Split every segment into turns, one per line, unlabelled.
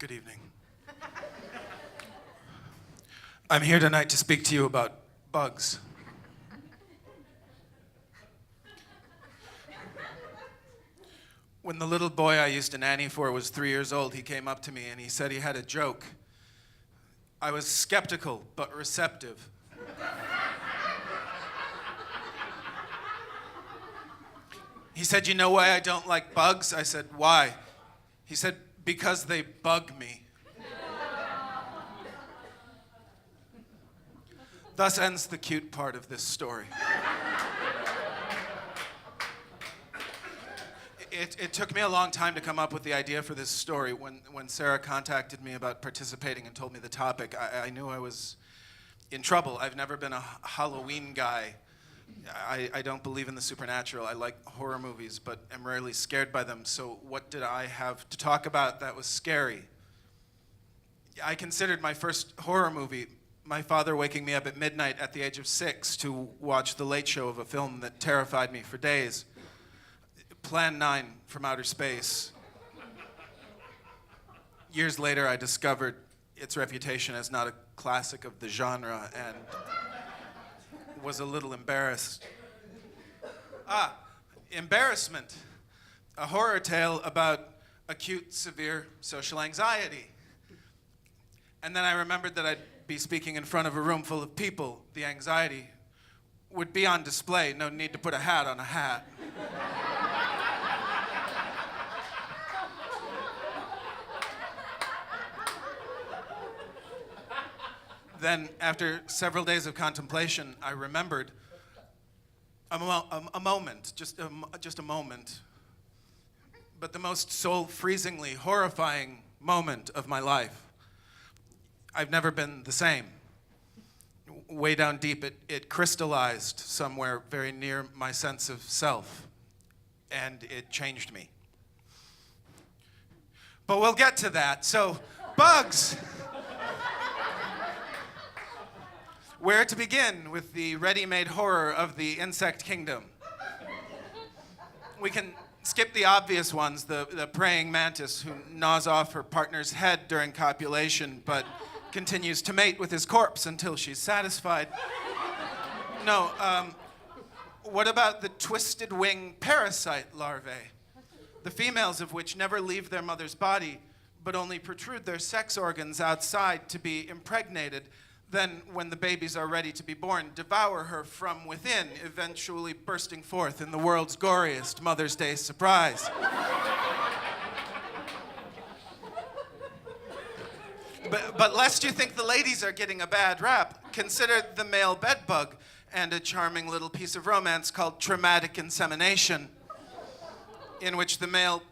Good evening. I'm here tonight to speak to you about bugs. When the little boy I used to nanny for was 3 years old, he came up to me and he said he had a joke. I was skeptical but receptive. He said, "You know why I don't like bugs?" I said, "Why?" He said, "Because they bug me." Thus ends the cute part of this story. It took me a long time to come up with the idea for this story. When Sarah contacted me about participating and told me the topic, I knew I was in trouble. I've never been a Halloween guy. I don't believe in the supernatural. I like horror movies, but am rarely scared by them. So what did I have to talk about that was scary? I considered my first horror movie my father waking me up at midnight at the age of 6 to watch The Late Show of a film that terrified me for days. Plan 9 from Outer Space. Years later, I discovered its reputation as not a classic of the genre and was a little embarrassed. Embarrassment. A horror tale about acute, severe social anxiety. And then I remembered that I'd be speaking in front of a room full of people. The anxiety would be on display. No need to put a hat on a hat. Then, after several days of contemplation, I remembered a moment, just a moment, but the most soul-freezingly horrifying moment of my life. I've never been the same. Way down deep, it crystallized somewhere very near my sense of self, and it changed me. But we'll get to that. So, bugs. Where to begin with the ready-made horror of the insect kingdom? We can skip the obvious ones, the praying mantis who gnaws off her partner's head during copulation, but continues to mate with his corpse until she's satisfied. No, what about the twisted wing parasite larvae? The females of which never leave their mother's body, but only protrude their sex organs outside to be impregnated. Then, when the babies are ready to be born, devour her from within, eventually bursting forth in the world's goriest Mother's Day surprise. But lest you think the ladies are getting a bad rap, consider the male bedbug and a charming little piece of romance called traumatic insemination, in which the male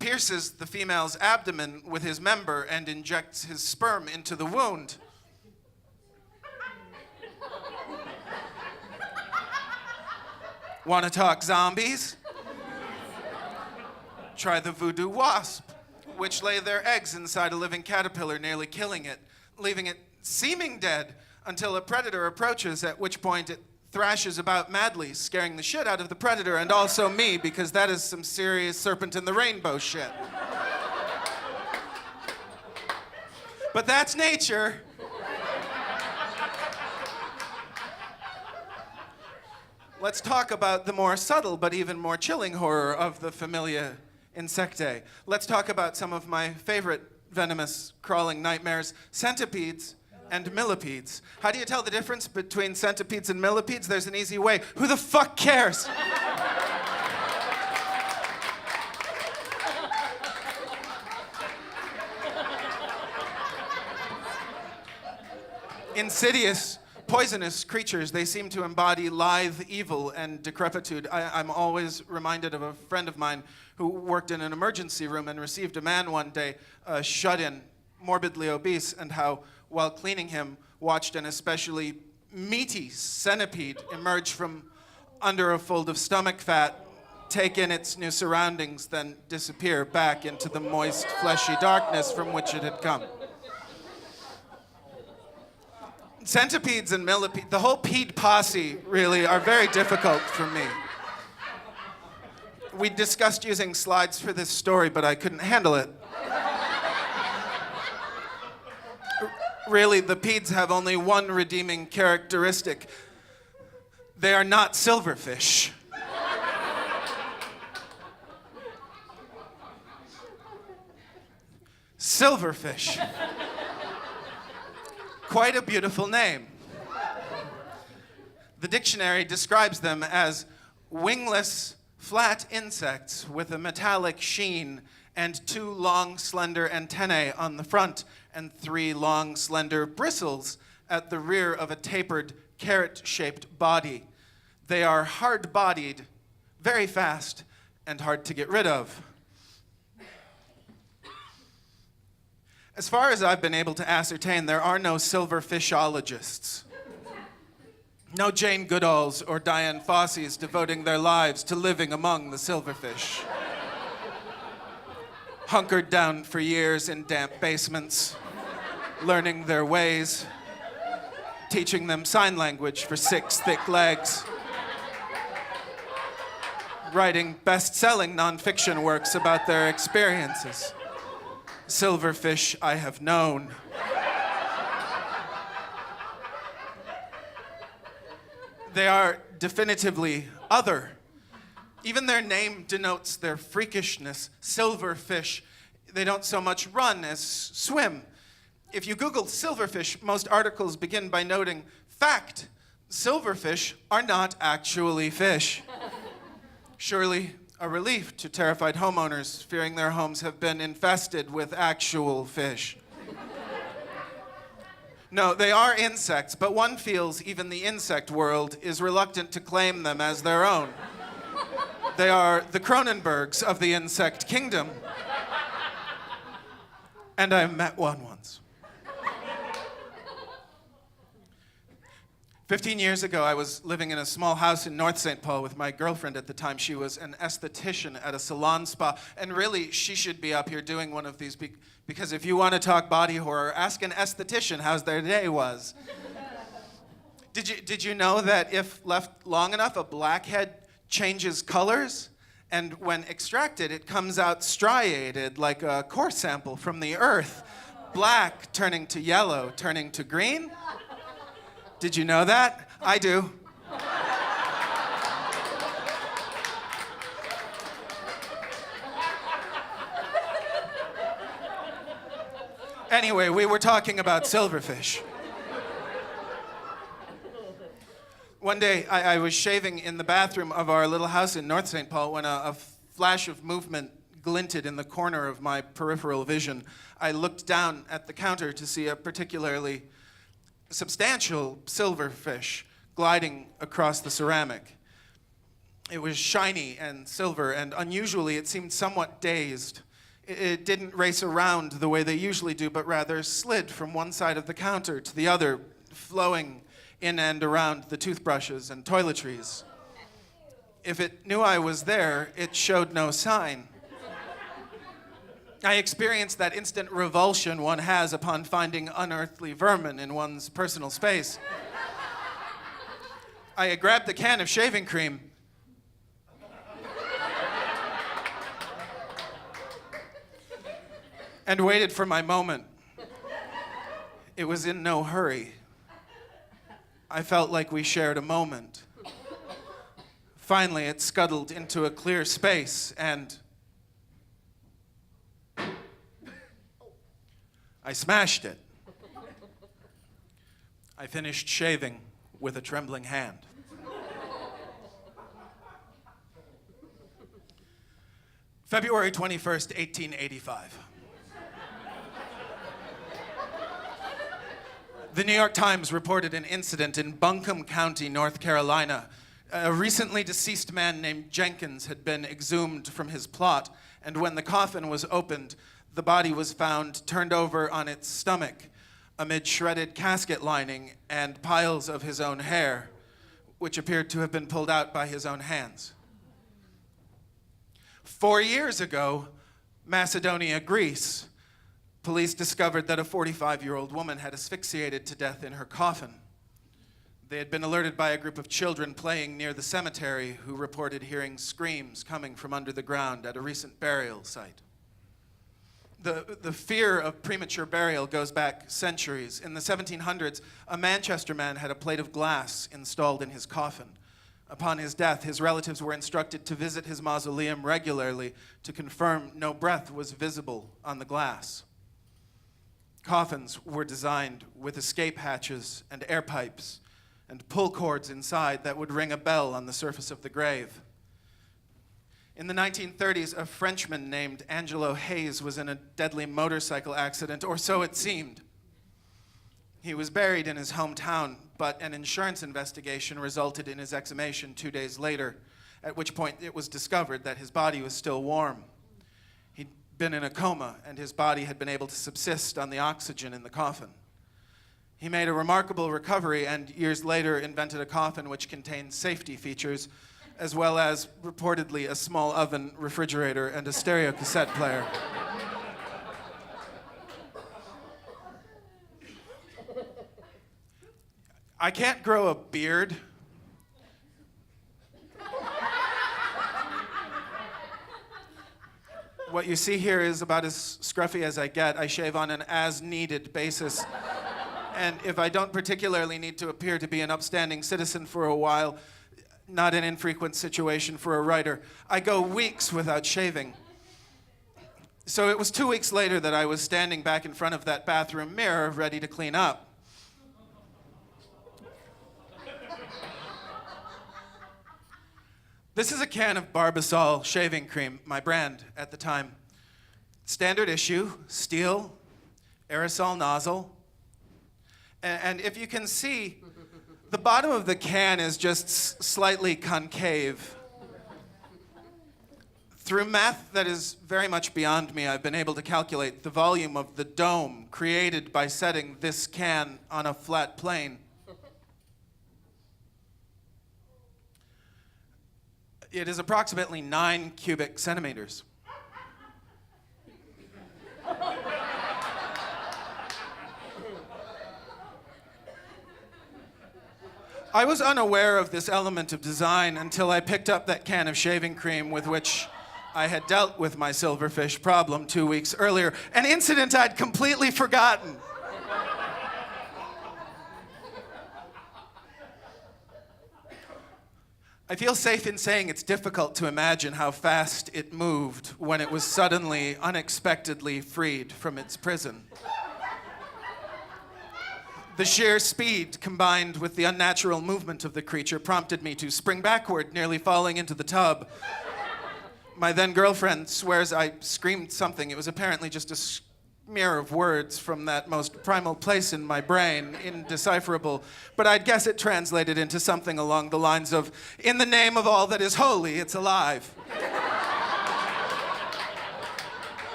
pierces the female's abdomen with his member and injects his sperm into the wound. Want to talk zombies? Try the voodoo wasp, which lay their eggs inside a living caterpillar, nearly killing it, leaving it seeming dead until a predator approaches, at which point it thrashes about madly, scaring the shit out of the predator and also me, because that is some serious serpent in the rainbow shit. But that's nature. Let's talk about the more subtle but even more chilling horror of the Familia Insectae. Let's talk about some of my favorite venomous crawling nightmares, centipedes and millipedes. How do you tell the difference between centipedes and millipedes? There's an easy way. Who the fuck cares? Insidious, poisonous creatures. They seem to embody lithe evil and decrepitude. I'm always reminded of a friend of mine who worked in an emergency room and received a man one day, shut-in, morbidly obese, and how, while cleaning him, watched an especially meaty centipede emerge from under a fold of stomach fat, take in its new surroundings, then disappear back into the moist, fleshy darkness from which it had come. Centipedes and millipedes, the whole pede posse really are very difficult for me. We discussed using slides for this story, but I couldn't handle it. Really, the Peds have only one redeeming characteristic. They are not silverfish. Silverfish. Quite a beautiful name. The dictionary describes them as wingless, flat insects with a metallic sheen and 2 long, slender antennae on the front and 3 long, slender bristles at the rear of a tapered, carrot-shaped body. They are hard-bodied, very fast, and hard to get rid of. As far as I've been able to ascertain, there are no silverfishologists. No Jane Goodalls or Dian Fosseys devoting their lives to living among the silverfish. Hunkered down for years in damp basements, learning their ways, teaching them sign language for 6 thick legs, writing best-selling nonfiction works about their experiences. Silverfish I have known. They are definitively other. Even their name denotes their freakishness. Silverfish. They don't so much run as swim. If you Google silverfish, most articles begin by noting, fact, silverfish are not actually fish. Surely a relief to terrified homeowners fearing their homes have been infested with actual fish. No, they are insects, but one feels even the insect world is reluctant to claim them as their own. They are the Cronenbergs of the insect kingdom. And I met one once. 15 years ago, I was living in a small house in North St. Paul with my girlfriend at the time. She was an esthetician at a salon spa. And really, she should be up here doing one of these because if you want to talk body horror, ask an esthetician how their day was. Did you know that if left long enough, a blackhead changes colors? And when extracted, it comes out striated like a core sample from the earth. Black turning to yellow, turning to green. Did you know that? I do. Anyway, we were talking about silverfish. One day, I was shaving in the bathroom of our little house in North St. Paul when a flash of movement glinted in the corner of my peripheral vision. I looked down at the counter to see a particularly substantial silverfish gliding across the ceramic. It was shiny and silver, and unusually it seemed somewhat dazed. It didn't race around the way they usually do, but rather slid from one side of the counter to the other, flowing in and around the toothbrushes and toiletries. If it knew I was there, it showed no sign. I experienced that instant revulsion one has upon finding unearthly vermin in one's personal space. I grabbed the can of shaving cream. And waited for my moment. It was in no hurry. I felt like we shared a moment. Finally, it scuttled into a clear space, and I smashed it. I finished shaving with a trembling hand. February 21st, 1885. The New York Times reported an incident in Buncombe County, North Carolina. A recently deceased man named Jenkins had been exhumed from his plot, and when the coffin was opened, the body was found turned over on its stomach amid shredded casket lining and piles of his own hair, which appeared to have been pulled out by his own hands. 4 years ago, Macedonia, Greece, police discovered that a 45-year-old woman had asphyxiated to death in her coffin. They had been alerted by a group of children playing near the cemetery who reported hearing screams coming from under the ground at a recent burial site. The fear of premature burial goes back centuries. In the 1700s, a Manchester man had a plate of glass installed in his coffin. Upon his death, his relatives were instructed to visit his mausoleum regularly to confirm no breath was visible on the glass. Coffins were designed with escape hatches and air pipes and pull cords inside that would ring a bell on the surface of the grave. In the 1930s, a Frenchman named Angelo Hayes was in a deadly motorcycle accident, or so it seemed. He was buried in his hometown, but an insurance investigation resulted in his exhumation 2 days later, at which point it was discovered that his body was still warm. He'd been in a coma, and his body had been able to subsist on the oxygen in the coffin. He made a remarkable recovery and years later invented a coffin which contained safety features, as well as reportedly a small oven, refrigerator, and a stereo cassette player. I can't grow a beard. What you see here is about as scruffy as I get. I shave on an as-needed basis. And if I don't particularly need to appear to be an upstanding citizen for a while, not an infrequent situation for a writer, I go weeks without shaving. So it was 2 weeks later that I was standing back in front of that bathroom mirror, ready to clean up. This is a can of Barbasol shaving cream, my brand at the time. Standard issue, steel, aerosol nozzle. And if you can see, the bottom of the can is just slightly concave. Through math that is very much beyond me, I've been able to calculate the volume of the dome created by setting this can on a flat plane. It is approximately 9 cubic centimeters. I was unaware of this element of design until I picked up that can of shaving cream with which I had dealt with my silverfish problem 2 weeks earlier, an incident I'd completely forgotten. I feel safe in saying it's difficult to imagine how fast it moved when it was suddenly, unexpectedly freed from its prison. The sheer speed, combined with the unnatural movement of the creature, prompted me to spring backward, nearly falling into the tub. My then-girlfriend swears I screamed something. It was apparently just a smear of words from that most primal place in my brain, indecipherable, but I'd guess it translated into something along the lines of, "In the name of all that is holy, it's alive."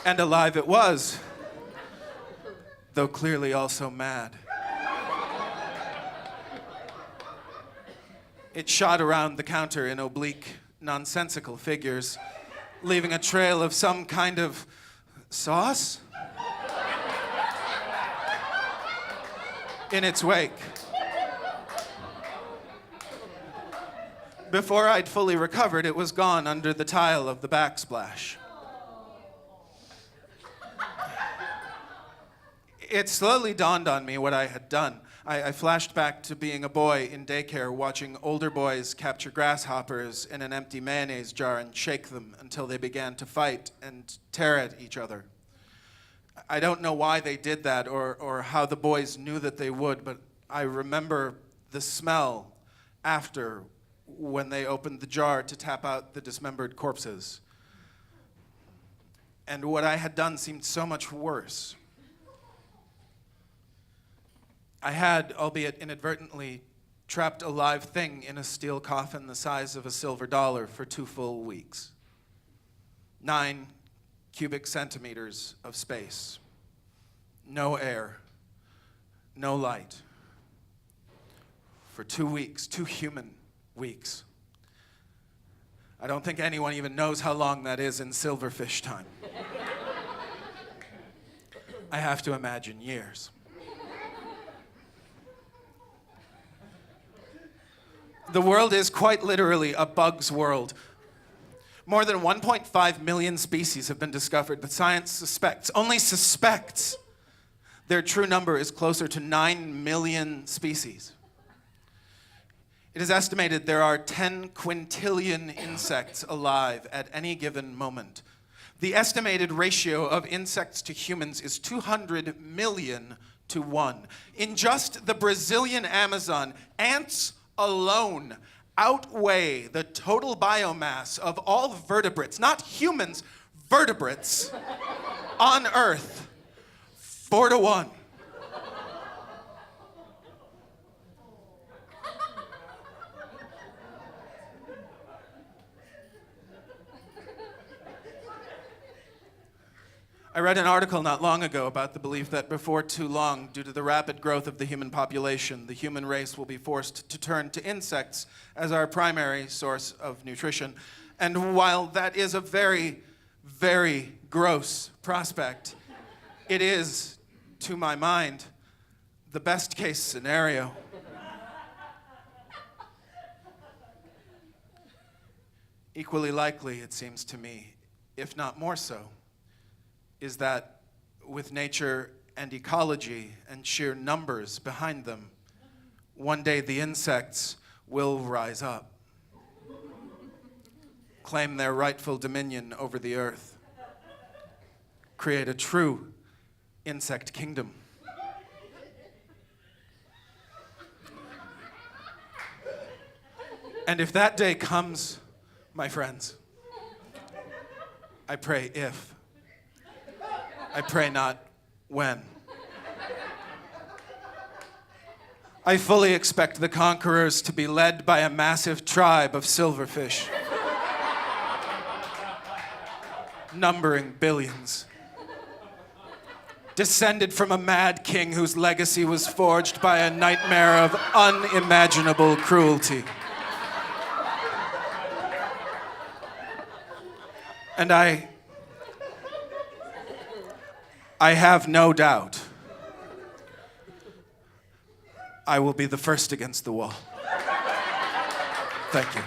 And alive it was, though clearly also mad. It shot around the counter in oblique, nonsensical figures, leaving a trail of some kind of sauce in its wake. Before I'd fully recovered, it was gone under the tile of the backsplash. It slowly dawned on me what I had done. I flashed back to being a boy in daycare, watching older boys capture grasshoppers in an empty mayonnaise jar and shake them until they began to fight and tear at each other. I don't know why they did that or how the boys knew that they would, but I remember the smell after when they opened the jar to tap out the dismembered corpses. And what I had done seemed so much worse. I had, albeit inadvertently, trapped a live thing in a steel coffin the size of a silver dollar for 2 full weeks. 9 cubic centimeters of space. No air. No light. For 2 weeks, 2 human weeks. I don't think anyone even knows how long that is in silverfish time. I have to imagine years. The world is quite literally a bug's world. More than 1.5 million species have been discovered, but science suspects, only suspects, their true number is closer to 9 million species. It is estimated there are 10 quintillion insects alive at any given moment. The estimated ratio of insects to humans is 200 million to 1. In just the Brazilian Amazon, ants alone outweigh the total biomass of all vertebrates, not humans, vertebrates, on Earth, 4-1. I read an article not long ago about the belief that before too long, due to the rapid growth of the human population, the human race will be forced to turn to insects as our primary source of nutrition. And while that is a very, very gross prospect, it is, to my mind, the best case scenario. Equally likely, it seems to me, if not more so, is that with nature and ecology and sheer numbers behind them, one day the insects will rise up, claim their rightful dominion over the earth, create a true insect kingdom. And if that day comes, my friends, I pray if, I pray not when. I fully expect the conquerors to be led by a massive tribe of silverfish, numbering billions, descended from a mad king whose legacy was forged by a nightmare of unimaginable cruelty. And I have no doubt I will be the first against the wall. Thank you.